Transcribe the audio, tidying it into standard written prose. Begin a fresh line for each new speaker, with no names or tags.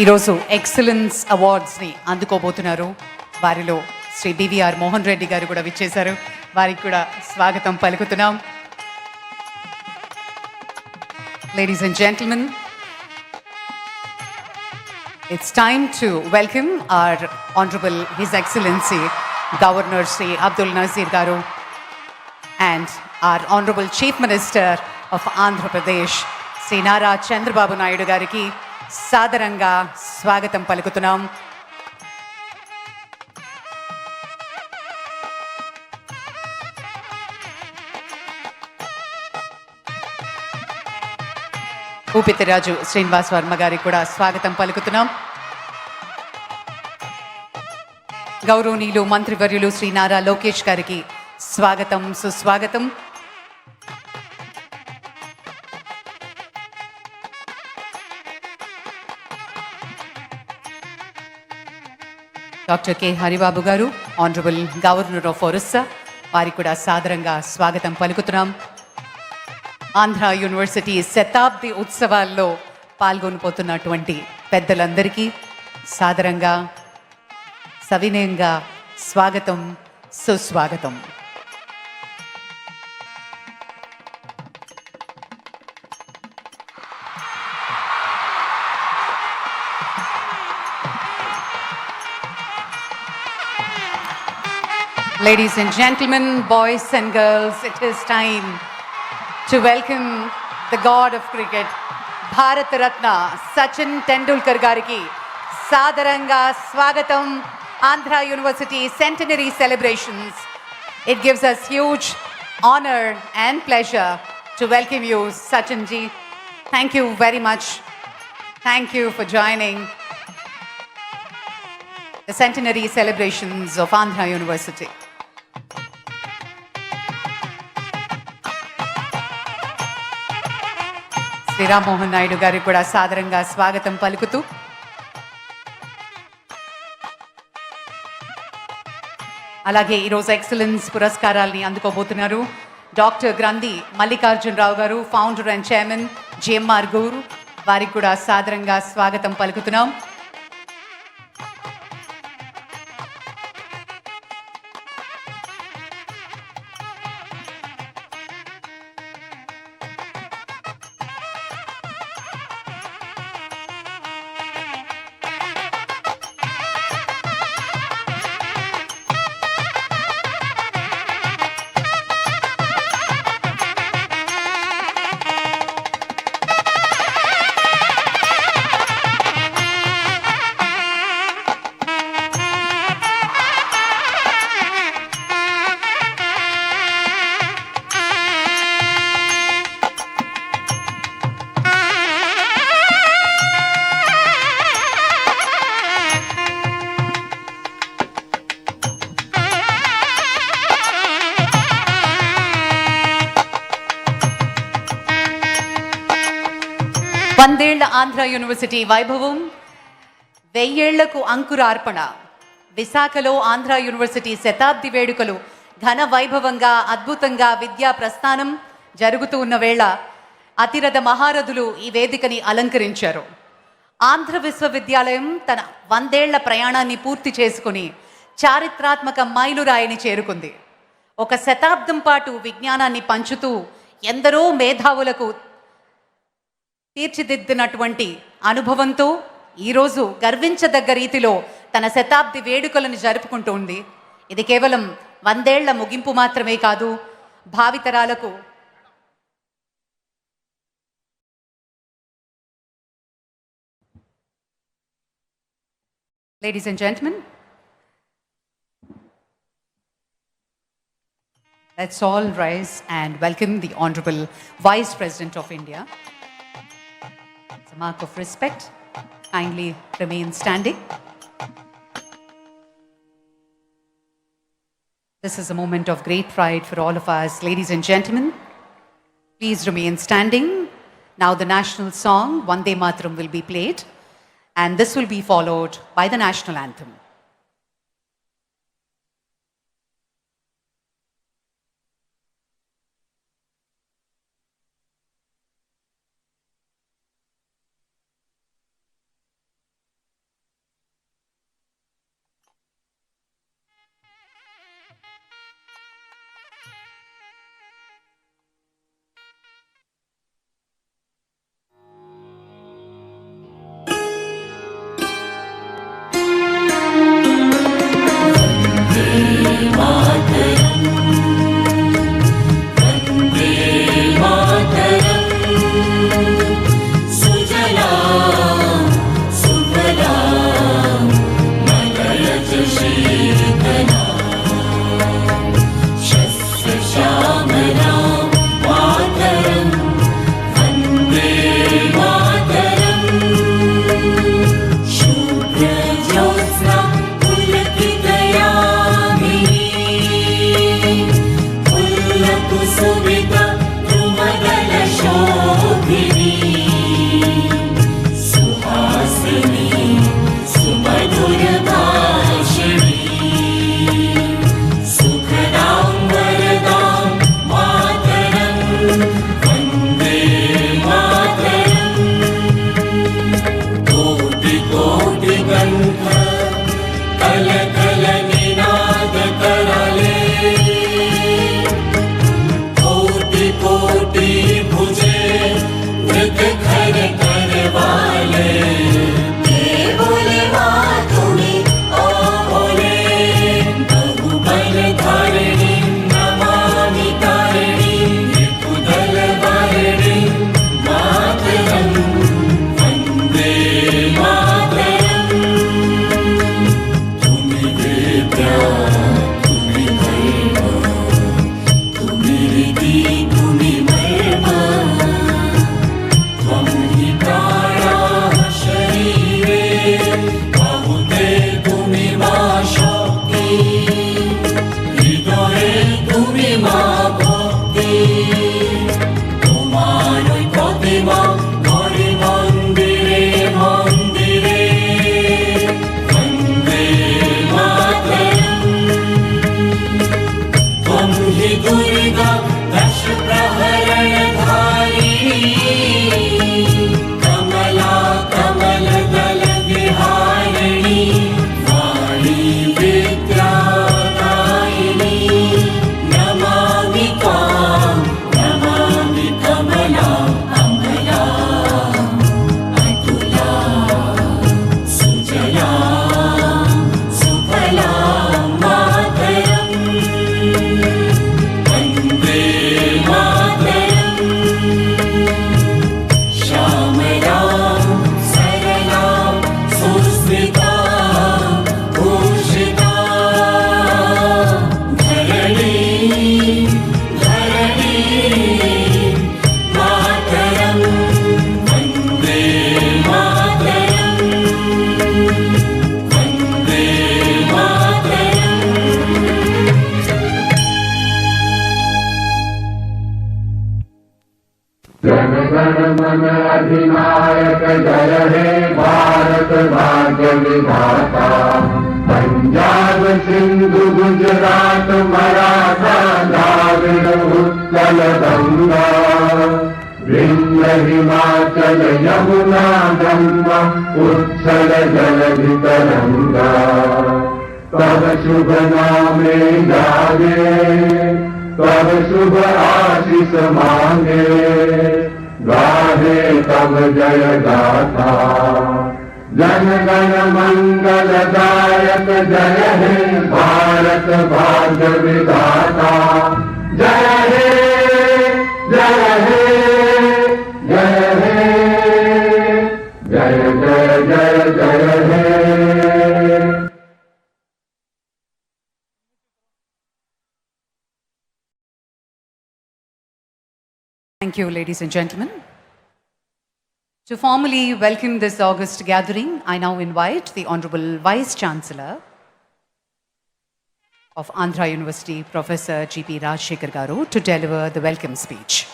ఈరోజు ఎక్సలెన్స్ అవార్డ్స్ని అందుకోబోతున్నారు. వారిలో శ్రీ బివిఆర్ మోహన్ రెడ్డి గారు కూడా విచ్చేశారు. వారికి కూడా స్వాగతం పలుకుతున్నాం. Ladies and gentlemen, it's time to welcome our Honorable His Excellency Governor Sri Abdul Nazir Garu and our Honorable Chief Minister of Andhra Pradesh Sri Nara Chandrababu Naidu Gariki సాదరంగా స్వాగతం పలుకుతున్నాం. ఊపితిరాజు శ్రీనివాస్ వర్మ గారికి కూడా స్వాగతం పలుకుతున్నాం. గౌరవనీయులు మంత్రివర్యులు శ్రీ నారా లోకేష్ గారికి స్వాగతం, సుస్వాగతం. డాక్టర్ కె హరిబాబు గారు, ఆనరబుల్ గవర్నర్ ఆఫ్ ఒరిస్సా, వారికి కూడా సాదరంగా స్వాగతం పలుకుతున్నాం. ఆంధ్ర యూనివర్సిటీ శతాబ్ది ఉత్సవాల్లో పాల్గొనిపోతున్నటువంటి పెద్దలందరికీ సాదరంగా సవినయంగా స్వాగతం, సుస్వాగతం. Ladies and gentlemen, boys and girls, it is time to welcome the god of cricket, Bharat Ratna Sachin Tendulkar gariki sadaranga swagatam. Andhra University centenary celebrations. It gives us huge honor and pleasure to welcome you, Sachin ji. Thank you very much. Thank you for joining the centenary celebrations of Andhra University. Shri Rammohan Naidu గారికి కూడా సాదరంగా స్వాగతం పలుకుతూ అలాగే ఈరోజు excellence పురస్కారాల్ని అందుకోబోతున్నారు doctor గ్రంథి మల్లికార్జునరావు గారు, founder and chairman GMR గురు. వారికి కూడా సాదరంగా స్వాగతం పలుకుతున్నాం. వందేళ్ల ఆంధ్ర యూనివర్సిటీ వైభవం, 1000 ఏళ్లకు అంకురార్పణ. విశాఖలో ఆంధ్ర యూనివర్సిటీ శతాబ్ది వేడుకలు ఘన వైభవంగా అద్భుతంగా విద్యా ప్రస్థానం జరుగుతూ ఉన్న వేళ అతిరథ మహారథులు ఈ వేదికని అలంకరించారు. ఆంధ్ర విశ్వవిద్యాలయం తన 100 ఏళ్ల ప్రయాణాన్ని పూర్తి చేసుకుని చారిత్రాత్మక మైలురాయిని చేరుకుంది. ఒక శతాబ్దం పాటు విజ్ఞానాన్ని పంచుతూ ఎందరో మేధావులకు తీర్చిదిద్దినటువంటి అనుభవంతో ఈరోజు గర్వించదగ్గ రీతిలో తన శతాబ్ది వేడుకలను జరుపుకుంటోంది. ఇది కేవలం 100 ఏళ్ల ముగింపు మాత్రమే కాదు, భావితరాలకు Ladies and gentlemen, let's all rise and welcome the Honorable Vice President of India. It's a mark of respect. Kindly remain standing. This is a moment of great pride for all of us. Ladies and gentlemen, please remain standing. Now the national song, Vande Mataram, will be played, and this will be followed by the national anthem.
जनगण मन अधिनायक जय हे भारत भाग्य विधाता। पंजाब सिंधु गुजरात मराठा द्राविड़ उत्कल गंगा। विंध्य हिमाचल यमुना गंगा उच्छल जलधि तरंगा। तब शुभ नामे जागे तब शुभ आशीष मांगे। गाहे तब जय गाथा जन गण मंगल दायक जय हे भारत भाग्य विधाता। जय हे जय हे जय हे जय जय जय जय हे।
Thank you, ladies and gentlemen. To formally welcome this august gathering, I now invite the Honorable Vice Chancellor of Andhra University, Professor G.P. Rajshekhar Garu, to deliver the welcome speech.